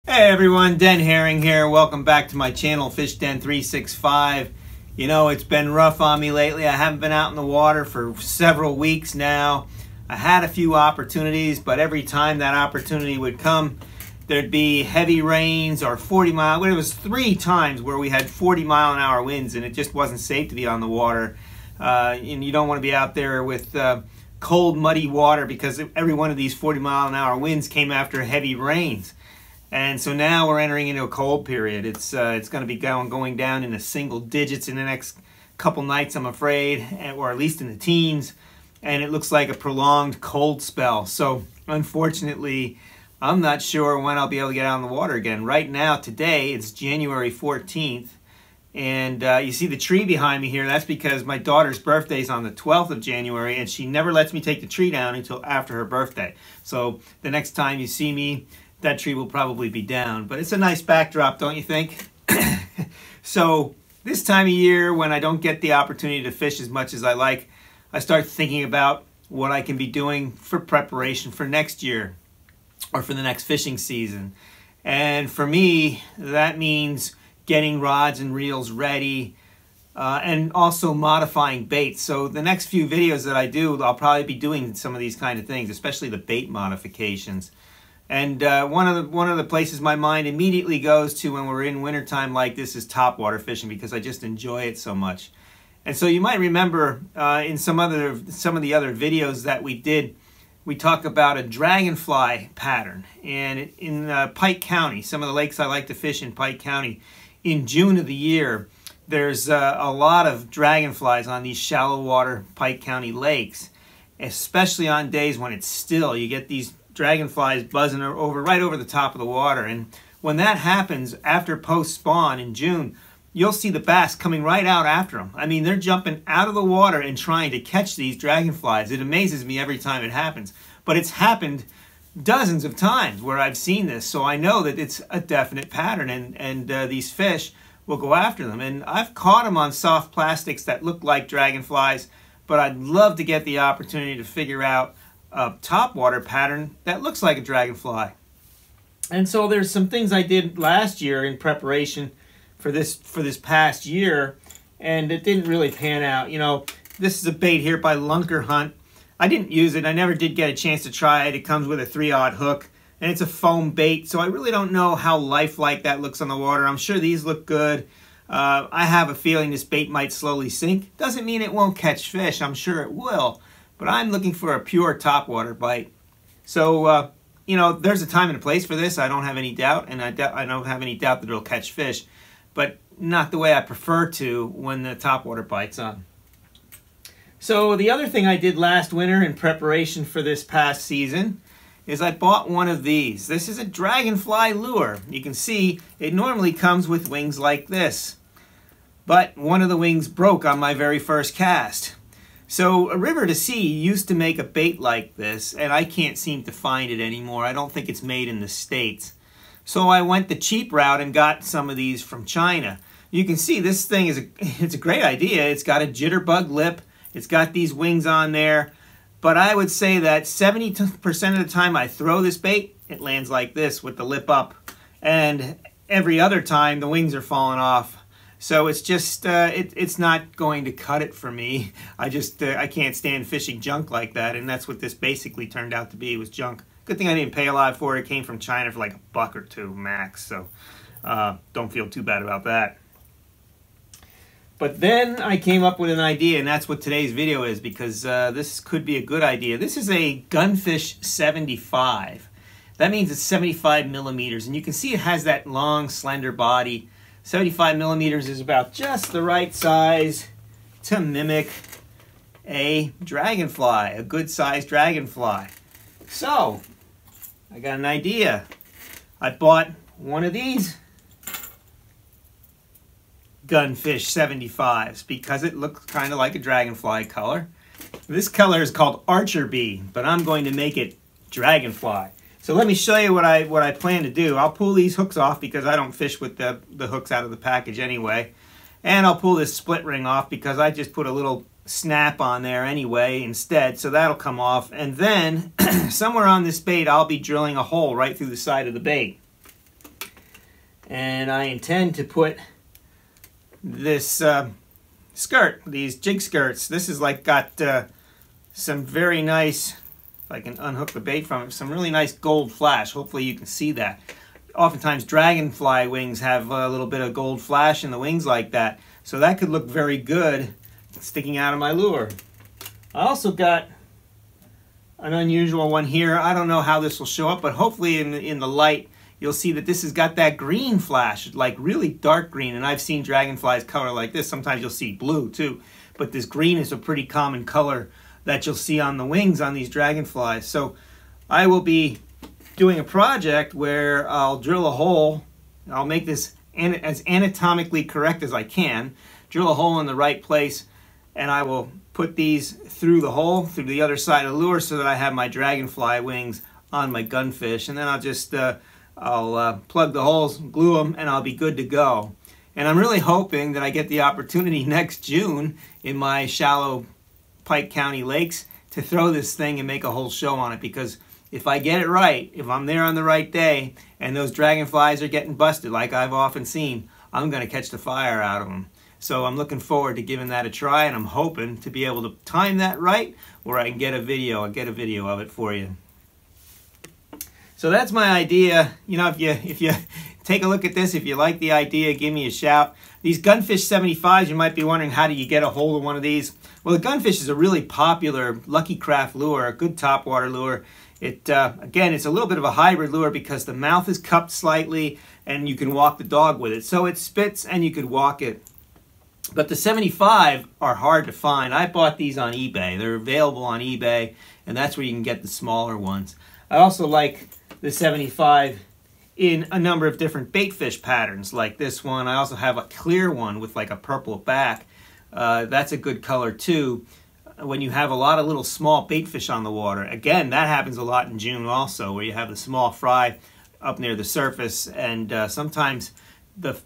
Hey everyone, Den Herring here. Welcome back to my channel, Fish Den 365. You know, it's been rough on me lately. I haven't been out in the water for several weeks now. I had a few opportunities, but every time that opportunity would come, there'd be heavy rains or 40-mile. It was 3 times where we had 40-mile-an-hour winds, and it just wasn't safe to be on the water. And you don't want to be out there with cold, muddy water because every one of these 40-mile-an-hour winds came after heavy rains. And so now we're entering into a cold period. It's going to be going down into single digits in the next couple nights, I'm afraid, or at least in the teens. And it looks like a prolonged cold spell. So unfortunately, I'm not sure when I'll be able to get out on the water again. Right now, today, it's January 14th. And you see the tree behind me here. That's because my daughter's birthday is on the 12th of January, and she never lets me take the tree down until after her birthday. So the next time you see me, that tree will probably be down. But it's a nice backdrop, don't you think? So this time of year, when I don't get the opportunity to fish as much as I like, I start thinking about what I can be doing for preparation for next year or for the next fishing season. And for me, that means getting rods and reels ready and also modifying baits. So the next few videos that I do, I'll probably be doing some of these kind of things, especially the bait modifications. And one of the places my mind immediately goes to when we're in wintertime like this is topwater fishing, because I just enjoy it so much. And so you might remember in some of the other videos that we did, we talk about a dragonfly pattern. And in Pike County, some of the lakes I like to fish in Pike County, in June of the year, there's a lot of dragonflies on these shallow water Pike County lakes, especially on days when it's still. You get these dragonflies buzzing right over the top of the water. And when that happens after post spawn in June, you'll see the bass coming right out after them. I mean, they're jumping out of the water and trying to catch these dragonflies. It amazes me every time it happens. But it's happened dozens of times where I've seen this, so I know that it's a definite pattern, and these fish will go after them. And I've caught them on soft plastics that look like dragonflies, but I'd love to get the opportunity to figure out a topwater pattern that looks like a dragonfly. And so there's some things I did last year in preparation for this past year, and it didn't really pan out. You know, this is a bait here by Lunker Hunt. I didn't use it. I never did get a chance to try it. It comes with a 3/0 hook, and it's a foam bait, so I really don't know how lifelike that looks on the water. I'm sure these look good. I have a feeling this bait might slowly sink. Doesn't mean it won't catch fish. I'm sure it will. But I'm looking for a pure topwater bite. So, you know, there's a time and a place for this. I don't have any doubt, and I don't have any doubt that it'll catch fish. But not the way I prefer to when the topwater bite's on. So the other thing I did last winter in preparation for this past season is I bought one of these. This is a dragonfly lure. You can see it normally comes with wings like this. But one of the wings broke on my very first cast. So a River to Sea used to make a bait like this, and I can't seem to find it anymore. I don't think it's made in the States. So I went the cheap route and got some of these from China. You can see this thing it's a great idea. It's got a jitterbug lip. It's got these wings on there. But I would say that 70% of the time I throw this bait, it lands like this with the lip up. And every other time the wings are falling off. So it's just, it's not going to cut it for me. I can't stand fishing junk like that, and that's what this basically turned out to be, was junk. Good thing I didn't pay a lot for it. It came from China for like $1 or $2 max, so don't feel too bad about that. But then I came up with an idea, and that's what today's video is, because this could be a good idea. This is a Gunfish 75. That means it's 75 millimeters, and you can see it has that long, slender body. 75 millimeters is about just the right size to mimic a dragonfly, a good sized dragonfly. So, I got an idea. I bought one of these Gunfish 75s because it looks kind of like a dragonfly color. This color is called Archer Bee, but I'm going to make it dragonfly. So let me show you what I plan to do. I'll pull these hooks off because I don't fish with the hooks out of the package anyway. And I'll pull this split ring off because I just put a little snap on there anyway instead. So that'll come off. And then somewhere on this bait, I'll be drilling a hole right through the side of the bait. And I intend to put this skirt, these jig skirts. This is like got some very nice, if I can unhook the bait from it, some really nice gold flash. Hopefully you can see that. Oftentimes dragonfly wings have a little bit of gold flash in the wings like that. So that could look very good sticking out of my lure. I also got an unusual one here. I don't know how this will show up, but hopefully in the light you'll see that this has got that green flash, like really dark green. And I've seen dragonflies color like this. Sometimes you'll see blue too, but this green is a pretty common color that you'll see on the wings on these dragonflies. So I will be doing a project where I'll drill a hole. I'll make this as anatomically correct as I can, drill a hole in the right place, and I will put these through the hole, through the other side of the lure, so that I have my dragonfly wings on my gunfish. And then I'll just plug the holes, glue them, and I'll be good to go. And I'm really hoping that I get the opportunity next June in my shallow Pike County lakes to throw this thing and make a whole show on it, because if I get it right, if I'm there on the right day and those dragonflies are getting busted like I've often seen, I'm going to catch the fire out of them. So I'm looking forward to giving that a try, and I'm hoping to be able to time that right where I can get a video. I'll get a video of it for you. So that's my idea. You know, if you take a look at this, if you like the idea, give me a shout. These Gunfish 75s, you might be wondering, how do you get a hold of one of these? Well, the Gunfish is a really popular Lucky Craft lure, a good topwater lure. Again, it's a little bit of a hybrid lure because the mouth is cupped slightly and you can walk the dog with it. So it spits and you could walk it. But the 75 are hard to find. I bought these on eBay. They're available on eBay, and that's where you can get the smaller ones. I also like the 75 in a number of different baitfish patterns, like this one. I also have a clear one with like a purple back. That's a good color too. When you have a lot of little small baitfish on the water. Again, that happens a lot in June also, where you have the small fry up near the surface, and sometimes the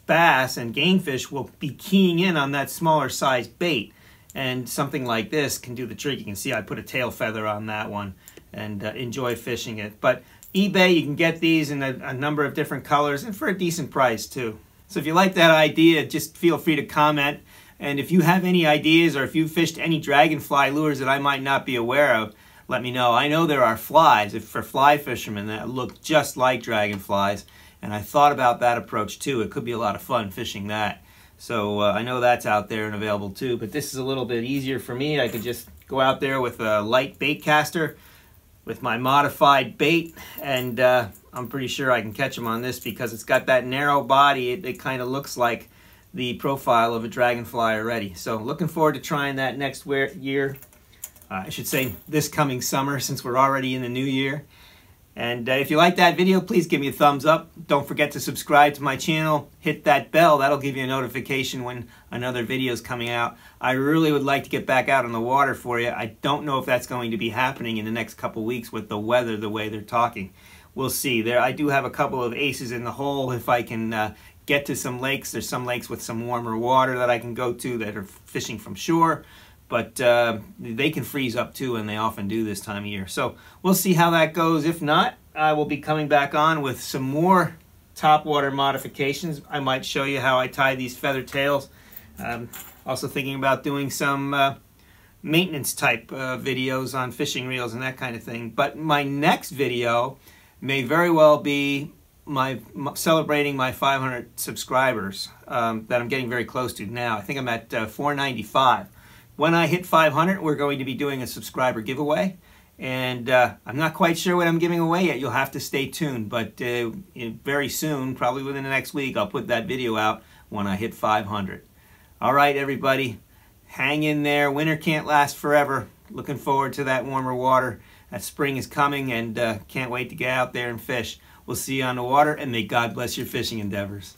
bass and gamefish will be keying in on that smaller size bait, and something like this can do the trick. You can see I put a tail feather on that one and enjoy fishing it. But eBay, you can get these in a number of different colors and for a decent price too. So if you like that idea, just feel free to comment. And if you have any ideas, or if you fished any dragonfly lures that I might not be aware of, let me know. I know there are flies for fly fishermen that look just like dragonflies, and I thought about that approach too. It could be a lot of fun fishing that. So I know that's out there and available too, but this is a little bit easier for me. I could just go out there with a light bait caster with my modified bait, and I'm pretty sure I can catch them on this because it's got that narrow body. It kind of looks like the profile of a dragonfly already. So looking forward to trying that next year. I should say this coming summer, since we're already in the new year. And if you like that video, please give me a thumbs up. Don't forget to subscribe to my channel. Hit that bell. That'll give you a notification when another video is coming out. I really would like to get back out on the water for you. I don't know if that's going to be happening in the next couple weeks with the weather the way they're talking. We'll see. I do have a couple of aces in the hole if I can get to some lakes. There's some lakes with some warmer water that I can go to that are fishing from shore. But they can freeze up too, and they often do this time of year. So we'll see how that goes. If not, I will be coming back on with some more topwater modifications. I might show you how I tie these feather tails. Also thinking about doing some maintenance type videos on fishing reels and that kind of thing. But my next video may very well be celebrating my 500 subscribers that I'm getting very close to now. I think I'm at 495. When I hit 500, we're going to be doing a subscriber giveaway, and I'm not quite sure what I'm giving away yet. You'll have to stay tuned, but very soon, probably within the next week, I'll put that video out when I hit 500. All right, everybody, hang in there. Winter can't last forever. Looking forward to that warmer water. That spring is coming, and can't wait to get out there and fish. We'll see you on the water, and may God bless your fishing endeavors.